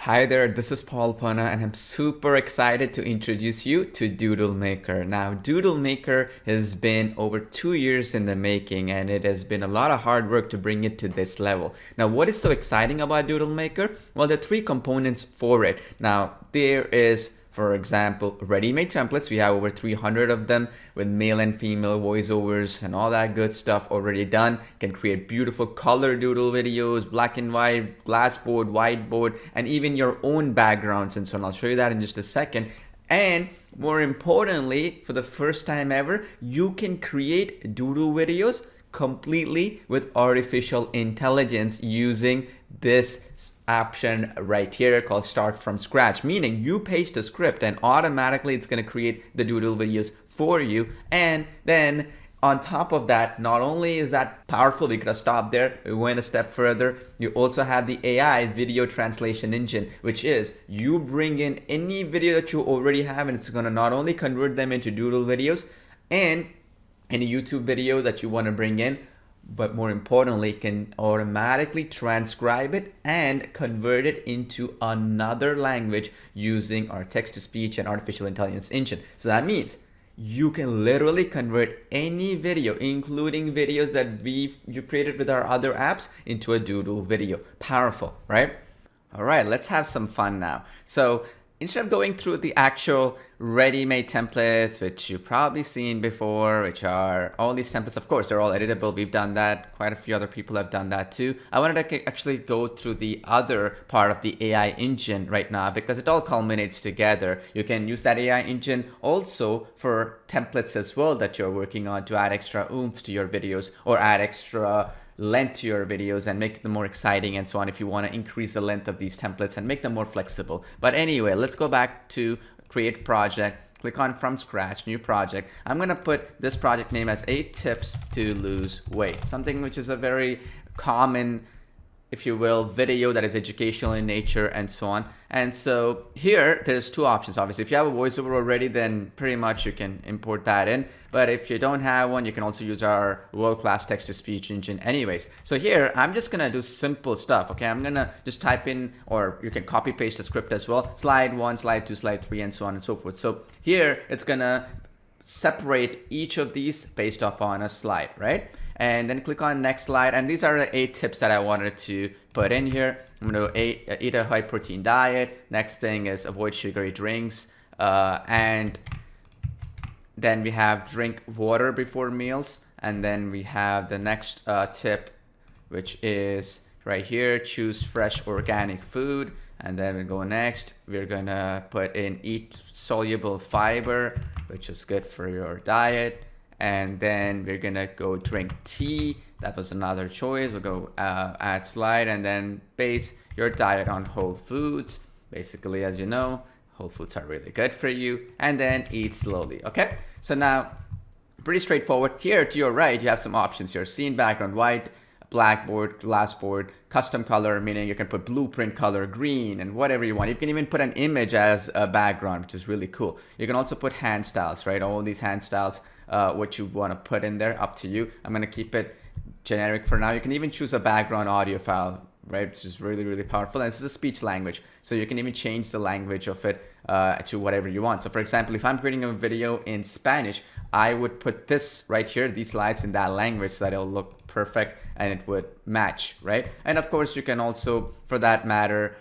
Hi there, this is Paul Pana and I'm super excited to introduce you to Doodle Maker. Now, Doodle Maker has been over 2 years in the making and it has been a lot of hard work to bring it to this level. Now, what is so exciting about Doodle Maker? Well, there are three components for it. Now, there is, for example, ready-made templates. We have over 300 of them with male and female voiceovers and all that good stuff already done. You can create beautiful color doodle videos, black and white, Glassboard, Whiteboard, and even your own backgrounds and so on. I'll show you that in just a second. And more importantly, for the first time ever, you can create doodle videos completely with artificial intelligence using this option right here called start from scratch, meaning you paste a script and automatically it's going to create the doodle videos for you. And then on top of that, not only is that powerful, we could have stopped there, we went a step further. You also have the AI video translation engine, which is you bring in any video that you already have and it's going to not only convert them into doodle videos and any YouTube video that you want to bring in, but more importantly, can automatically transcribe it and convert it into another language using our text-to-speech and artificial intelligence engine. So that means you can literally convert any video, including videos that you created with our other apps, into a doodle video. Powerful, right? All right, let's have some fun now. So instead of going through the actual ready-made templates, which you've probably seen before, which are all these templates, of course, they're all editable. We've done that. Quite a few other people have done that too. I wanted to actually go through the other part of the AI engine right now because it all culminates together. You can use that AI engine also for templates as well that you're working on to add extra oomph to your videos or add extra length to your videos and make them more exciting and so on if you want to increase the length of these templates and make them more flexible. But anyway, let's go back to create project, click on from scratch, new project. I'm going to put this project name as 8 tips to lose weight, something which is a very common, if you will, video that is educational in nature and so on. And so here there's two options. Obviously, if you have a voiceover already, then pretty much you can import that in. But if you don't have one, you can also use our world-class text-to-speech engine anyways. So here, I'm just gonna do simple stuff, okay? I'm gonna just type in, or you can copy paste the script as well, slide 1, slide 2, slide 3, and so on and so forth. So here, it's gonna separate each of these based upon a slide, right? And then click on next slide. And these are the 8 tips that I wanted to put in here. I'm going to eat a high protein diet. Next thing is avoid sugary drinks. And then we have drink water before meals. And then we have the next tip, which is right here, choose fresh organic food. And then we go next, we're gonna put in eat soluble fiber, which is good for your diet. And then we're gonna go drink tea. That was another choice. We'll go add slide and then base your diet on whole foods. Basically, as you know, whole foods are really good for you. And then eat slowly, okay? So now, pretty straightforward. Here to your right, you have some options here. Scene background, white, Blackboard, Glassboard, custom color, meaning you can put blueprint color, green, and whatever you want. You can even put an image as a background, which is really cool. You can also put hand styles, right? All these hand styles, what you want to put in there, up to you. I'm going to keep it generic for now. You can even choose a background audio file, right? Which is really, really powerful. And this is a speech language. So you can even change the language of it to whatever you want. So for example, if I'm creating a video in Spanish, I would put this right here, these slides in that language so that it'll look perfect and it would match, right? And of course, you can also, for that matter,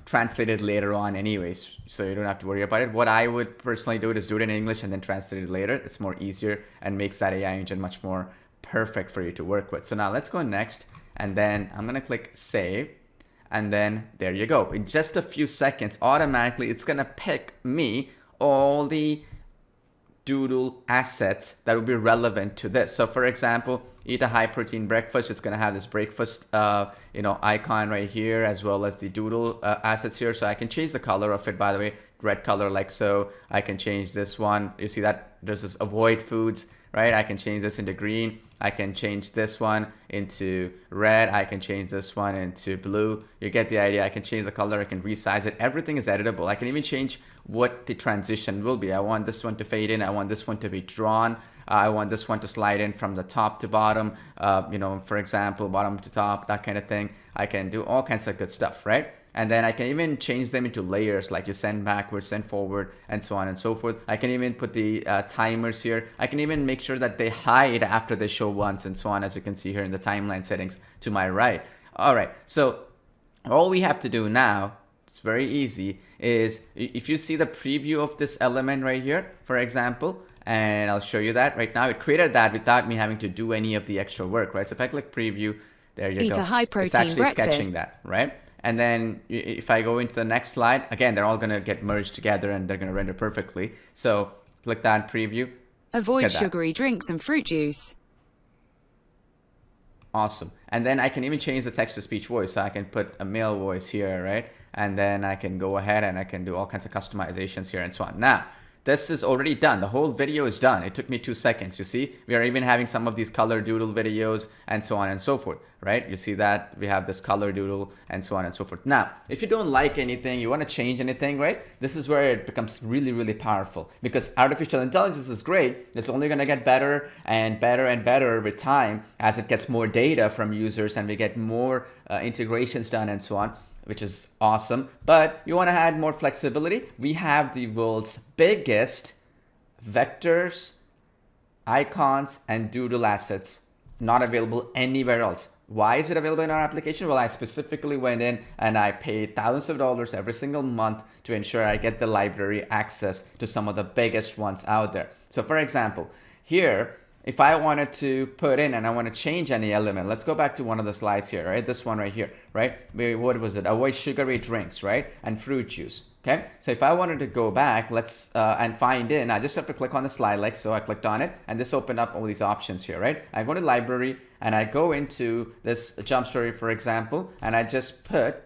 translate it later on anyways, so you don't have to worry about it. What I would personally do is do it in English and then translate it later. It's more easier and makes that AI engine much more perfect for you to work with. So now let's go next, and then I'm gonna click save, and then there you go. In just a few seconds, automatically it's gonna pick me all the doodle assets that will be relevant to this. So for example, eat a high protein breakfast. It's gonna have this breakfast icon right here, as well as the doodle assets here. So I can change the color of it, by the way, red color like so. I can change this one. You see that there's this avoid foods, right? I can change this into green. I can change this one into red. I can change this one into blue. You get the idea. I can change the color. I can resize it. Everything is editable. I can even change what the transition will be. I want this one to fade in. I want this one to be drawn. I want this one to slide in from the top to bottom, for example, bottom to top, that kind of thing. I can do all kinds of good stuff, right? And then I can even change them into layers, like you send backward, send forward, and so on and so forth. I can even put the timers here. I can even make sure that they hide after they show once and so on, as you can see here in the timeline settings to my right. All right, so all we have to do now, it's very easy, is if you see the preview of this element right here, for example, and I'll show you that right now. It created that without me having to do any of the extra work, right? So if I click preview, there you go. Eat a high-protein it's actually breakfast. sketching that, right? And then if I go into the next slide, again, they're all going to get merged together and they're going to render perfectly. So click that preview. Avoid sugary drinks and fruit juice. Awesome. And then I can even change the text-to-speech voice. So I can put a male voice here, right? And then I can go ahead and I can do all kinds of customizations here and so on. Now, this is already done. The whole video is done. It took me 2 seconds. You see, we are even having some of these color doodle videos and so on and so forth, right? You see that we have this color doodle and so on and so forth. Now, if you don't like anything, you want to change anything, right? This is where it becomes really, really powerful, because artificial intelligence is great. It's only going to get better and better and better with time as it gets more data from users and we get more integrations done and so on, which is awesome. But you want to add more flexibility. We have the world's biggest vectors, icons, and doodle assets, not available anywhere else. Why is it available in our application? Well, I specifically went in and I paid thousands of dollars every single month to ensure I get the library access to some of the biggest ones out there. So for example, here, if I wanted to put in and I want to change any element, let's go back to one of the slides here, right? This one right here, right? What was it? Avoid sugary drinks, right? And fruit juice, okay? So if I wanted to go back, let's, and find in, I just have to click on the slide like so. I clicked on it and this opened up all these options here, right? I go to library and I go into this jump story, for example, and I just put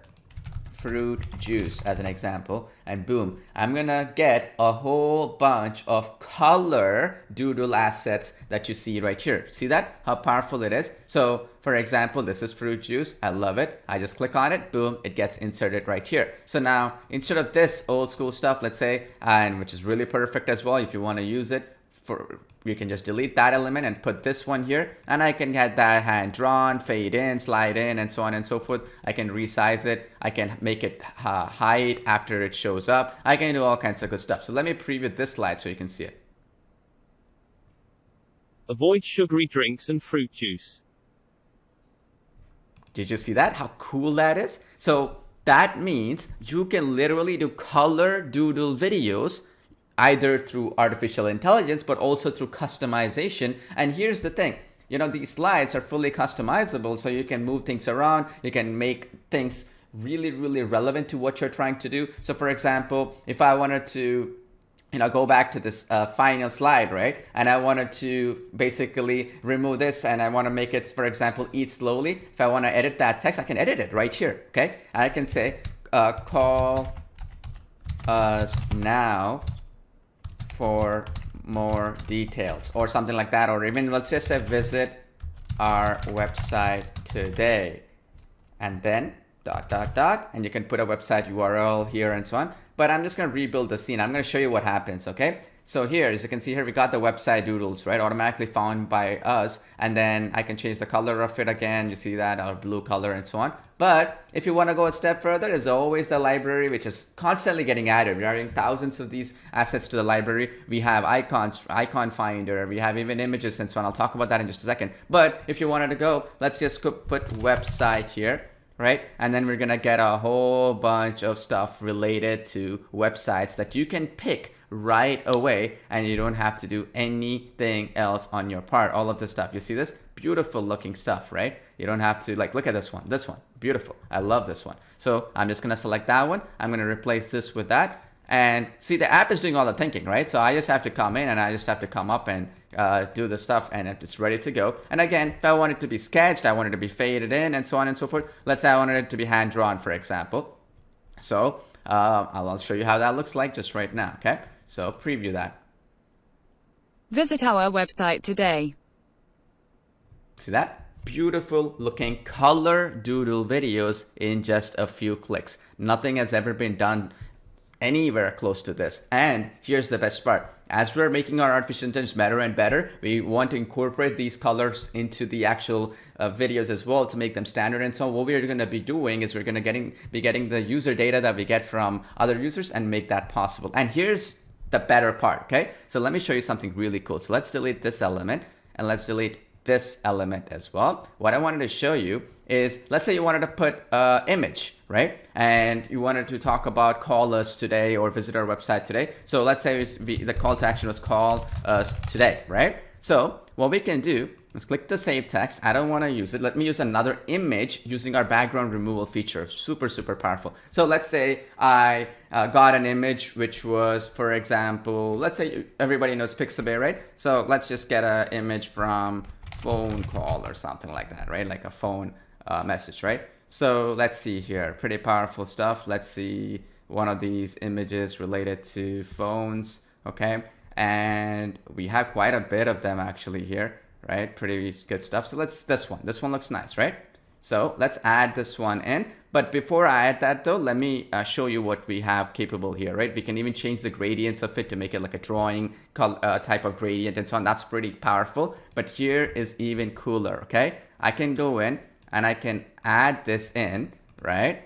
fruit juice as an example, and boom, I'm gonna get a whole bunch of color doodle assets that you see right here. See that? How powerful it is? So for example, this is fruit juice. I love it. I just click on it, boom, it gets inserted right here. So now instead of this old school stuff, let's say, and which is really perfect as well, if you want to use it, you can just delete that element and put this one here, and I can get that hand drawn, fade in, slide in, and so on and so forth. I can resize it. I can make it hide after it shows up. I can do all kinds of good stuff. So let me preview this slide so you can see it. Avoid sugary drinks and fruit juice. Did you see that? How cool that is? So that means you can literally do color doodle videos either through artificial intelligence, but also through customization. And here's the thing, you know, these slides are fully customizable, so you can move things around. You can make things really, really relevant to what you're trying to do. So for example, if I wanted to, you know, go back to this final slide, right? And I wanted to basically remove this and I want to make it, for example, eat slowly. If I want to edit that text, I can edit it right here, okay? And I can say, call us now for more details or something like that, or even let's just say visit our website today, and then ... and you can put a website URL here and so on. But I'm just going to rebuild the scene. I'm going to show you what happens, okay? So here, as you can see here, we got the website doodles, right? Automatically found by us. And then I can change the color of it again. You see that, our blue color and so on. But if you want to go a step further, there's always the library, which is constantly getting added. We are adding thousands of these assets to the library. We have icons, icon finder. We have even images and so on. I'll talk about that in just a second. But if you wanted to go, let's just put website here. Right? And then we're gonna get a whole bunch of stuff related to websites that you can pick right away, and you don't have to do anything else on your part. All of this stuff, you see this beautiful looking stuff, right? You don't have to, like, look at this one, beautiful. I love this one. So I'm just gonna select that one. I'm gonna replace this with that. And see, the app is doing all the thinking, right? So I just have to come in and I just have to come up and do the stuff, and it's ready to go. And again, if I want it to be sketched, I want it to be faded in and so on and so forth. Let's say I wanted it to be hand drawn, for example. So I'll show you how that looks like just right now, okay? So preview that. Visit our website today. See that? Beautiful looking color doodle videos in just a few clicks. Nothing has ever been done anywhere close to this. And here's the best part. as we're making our artificial intelligence better and better, we want to incorporate these colors into the actual videos as well to make them standard. And so what we're going to be doing is we're going to be getting the user data that we get from other users and make that possible. And here's the better part, okay? So let me show you something really cool. So let's delete this element and let's delete this element as well. What I wanted to show you is, let's say you wanted to put an image, right? And you wanted to talk about call us today or visit our website today. So let's say the call to action was call us today, right? So what we can do is click the save text. I don't want to use it. Let me use another image using our background removal feature. Super, super powerful. So let's say I got an image which was, for example, let's say everybody knows Pixabay, right? So let's just get an image from phone call or something like that, right? Like a phone message, right? So let's see here, pretty powerful stuff. Let's see one of these images related to phones, okay? And we have quite a bit of them actually here, right? Pretty good stuff. So this one looks nice, right? So let's add this one in. But before I add that though, let me show you what we have capable here, right? We can even change the gradients of it to make it like a drawing type of gradient and so on. That's pretty powerful. But here is even cooler, okay? I can go in and I can add this in, right?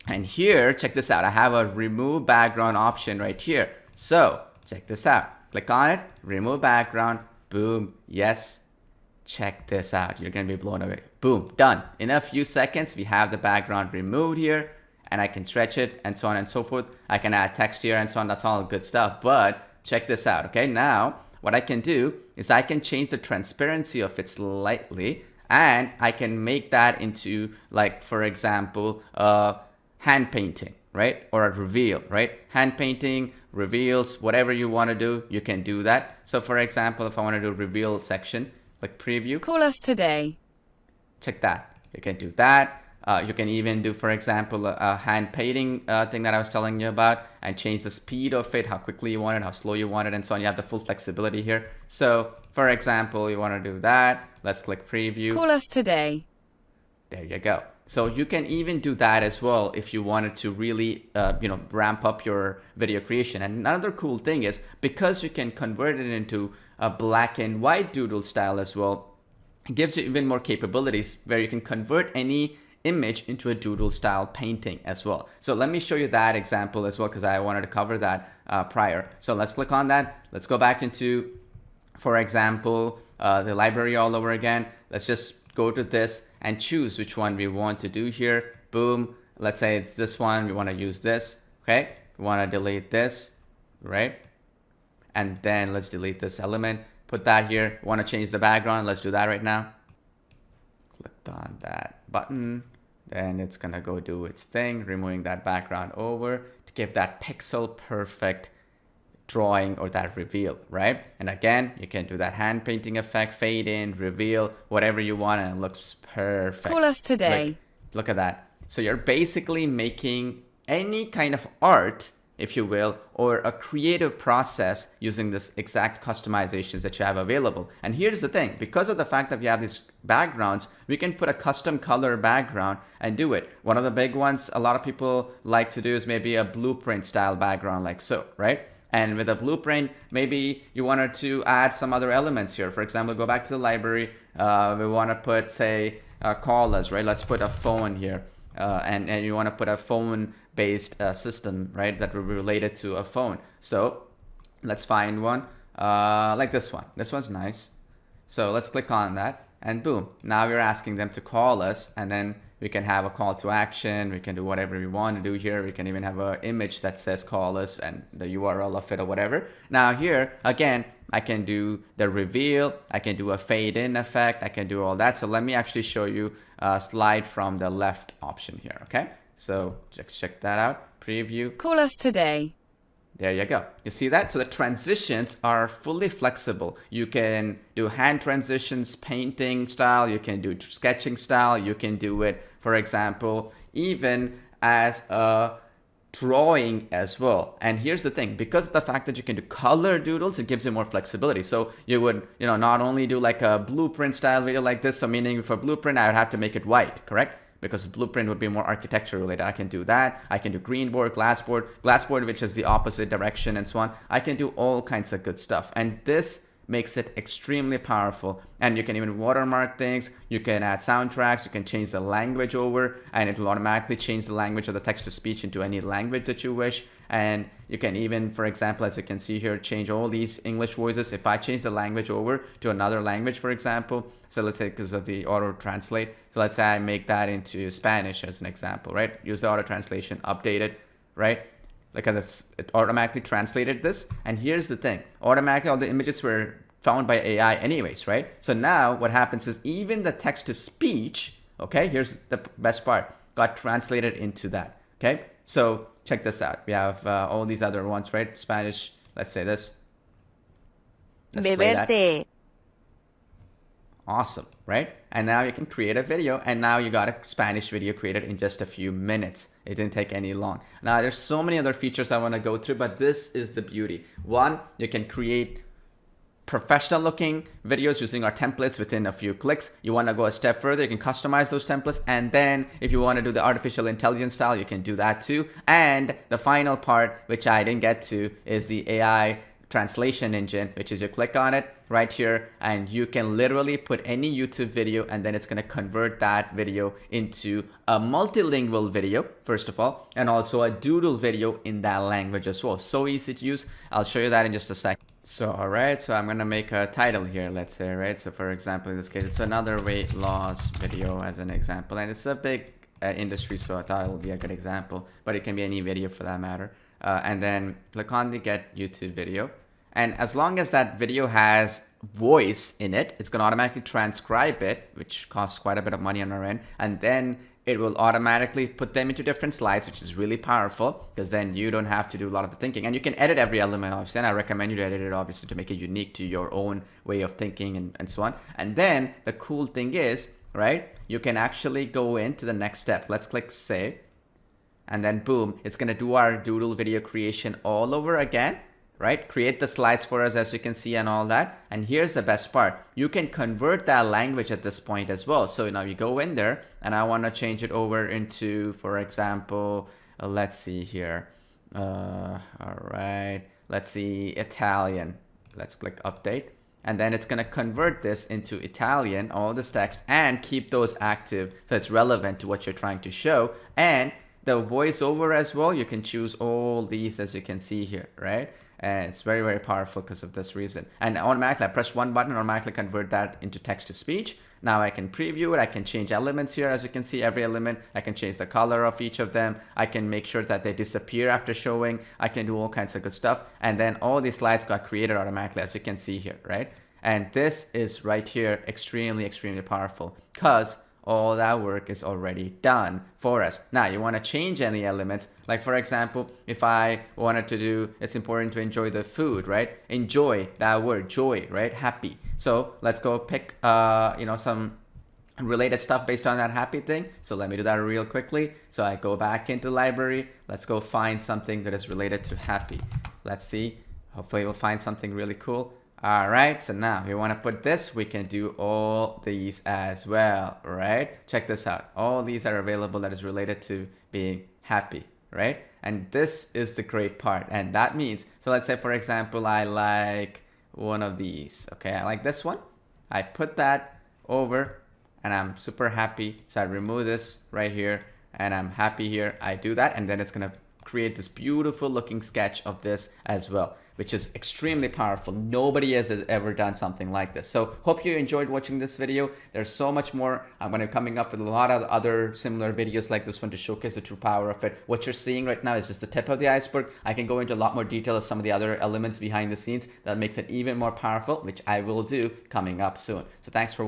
And here, check this out. I have a remove background option right here. So check this out. Click on it, remove background, boom, yes. Check this out. You're going to be blown away. Boom, done. In a few seconds, we have the background removed here and I can stretch it and so on and so forth. I can add text here and so on. That's all good stuff. But check this out. Okay, now what I can do is I can change the transparency of it slightly and I can make that into, like, for example, hand painting, right? Or a reveal, right? Hand painting, reveals, whatever you want to do, you can do that. So for example, if I want to do reveal section, like preview. Call us today. Check that. You can do that. You can even do, for example, a hand painting thing that I was telling you about and change the speed of it, how quickly you want it, how slow you want it, and so on. You have the full flexibility here. So, for example, you want to do that. Let's click preview. Call us today. There you go. So you can even do that as well if you wanted to really, ramp up your video creation. And another cool thing is because you can convert it into a black and white doodle style as well, it gives you even more capabilities where you can convert any image into a doodle style painting as well. So let me show you that example as well because I wanted to cover that prior. So let's click on that. Let's go back into, for example, the library all over again. Let's just go to this and choose which one we want to do here. Boom. Let's say it's this one. We want to use this. Okay. We want to delete this, right? And then let's delete this element. Put that here. Want to change the background? Let's do that right now. Click on that button. Then it's going to go do its thing, removing that background over to give that pixel perfect drawing or that reveal, right? And again, you can do that hand painting effect, fade in, reveal, whatever you want, and it looks perfect. Call us today. Look at that. So you're basically making any kind of art, if you will, or a creative process using this exact customizations that you have available. And here's the thing, because of the fact that we have these backgrounds, we can put a custom color background and do it. One of the big ones a lot of people like to do is maybe a blueprint style background like so, right? And with a blueprint, maybe you wanted to add some other elements here. For example, go back to the library. We want to put, say, call us, right? Let's put a phone here. And you want to put a phone-based system, right? That will be related to a phone. So let's find one like this one. This one's nice. So let's click on that. And boom, now we're asking them to call us, and then we can have a call to action. We can do whatever we want to do here. We can even have an image that says call us and the URL of it or whatever. Now here, again, I can do the reveal. I can do a fade in effect. I can do all that. So let me actually show you a slide from the left option here, okay? So check that out, preview. Call us today. There you go. You see that? So the transitions are fully flexible. You can do hand transitions, painting style. You can do sketching style. You can do it, for example, even as a drawing as well. And here's the thing, because of the fact that you can do color doodles, it gives you more flexibility. So you would, not only do like a blueprint style video like this. So meaning for blueprint, I would have to make it white, correct? because blueprint would be more architecture related. I can do that. I can do greenboard, glassboard, which is the opposite direction and so on. I can do all kinds of good stuff. And this makes it extremely powerful. And you can even watermark things. You can add soundtracks. You can change the language over, and it will automatically change the language of the text to speech into any language that you wish. And you can even, for example, as you can see here, change all these English voices. If I change the language over to another language, for example, so let's say because of the auto translate, so let's say I make that into Spanish as an example, right? Use the auto translation, update it, right? Look at this, it automatically translated this. And here's the thing, automatically all the images were found by AI anyways, right? So now what happens is even the text to speech, okay, here's the best part, got translated into that, okay? So check this out. We have all these other ones, right? Spanish, let's say this. Let's play that. Beberte. Awesome, right? And now you can create a video, and now you got a Spanish video created in just a few minutes. It didn't take any long. Now there's so many other features I want to go through, but this is the beauty. One, you can create professional looking videos using our templates within a few clicks. You want to go a step further, you can customize those templates, and then if you want to do the artificial intelligence style, you can do that too. And the final part, which I didn't get to, is the AI translation engine, which is you click on it right here, and you can literally put any YouTube video, and then it's going to convert that video into a multilingual video, first of all, and also a doodle video in that language as well. So easy to use. I'll show you that in just a second. So all right, so I'm going to make a title here, let's say, right? So for example, in this case, it's another weight loss video as an example, and it's a big industry, so I thought it would be a good example, but it can be any video for that matter. And then click on the get YouTube video. And as long as that video has voice in it, it's going to automatically transcribe it, which costs quite a bit of money on our end. And then it will automatically put them into different slides, which is really powerful, because then you don't have to do a lot of the thinking. And you can edit every element, obviously. And I recommend you to edit it, obviously, to make it unique to your own way of thinking and so on. And then the cool thing is, right, you can actually go into the next step. Let's click save. And then boom, it's going to do our doodle video creation all over again, right? Create the slides for us, as you can see, and all that. And here's the best part. You can convert that language at this point as well. So now you go in there, and I want to change it over into, for example, let's see here. All right, let's see, Italian. Let's click update. And then it's going to convert this into Italian, all this text, and keep those active so it's relevant to what you're trying to show. And the voiceover as well, you can choose all these, as you can see here, right? And it's very, very powerful because of this reason. And automatically, I press one button, automatically convert that into text to speech. Now I can preview it. I can change elements here. As you can see, every element, I can change the color of each of them. I can make sure that they disappear after showing. I can do all kinds of good stuff. And then all these slides got created automatically, as you can see here, right? And this is right here extremely, extremely powerful because all that work is already done for us. Now you want to change any elements, like for example, if I wanted to do, it's important to enjoy the food, right? Enjoy, that word, joy, right? Happy. So let's go pick some related stuff based on that happy thing. So let me do that real quickly. So I go back into library. Let's go find something that is related to happy. Let's see. Hopefully we'll find something really cool. All right, so now if we want to put this, we can do all these as well, right? Check this out. All these are available that is related to being happy, right? And this is the great part. And that means, so let's say, for example, I like one of these. Okay, I like this one. I put that over and I'm super happy. So I remove this right here and I'm happy here. I do that and then it's going to create this beautiful looking sketch of this as well, which is extremely powerful. Nobody has ever done something like this. So hope you enjoyed watching this video. There's so much more. I'm going to be coming up with a lot of other similar videos like this one to showcase the true power of it. What you're seeing right now is just the tip of the iceberg. I can go into a lot more detail of some of the other elements behind the scenes that makes it even more powerful, which I will do coming up soon. So thanks for watching.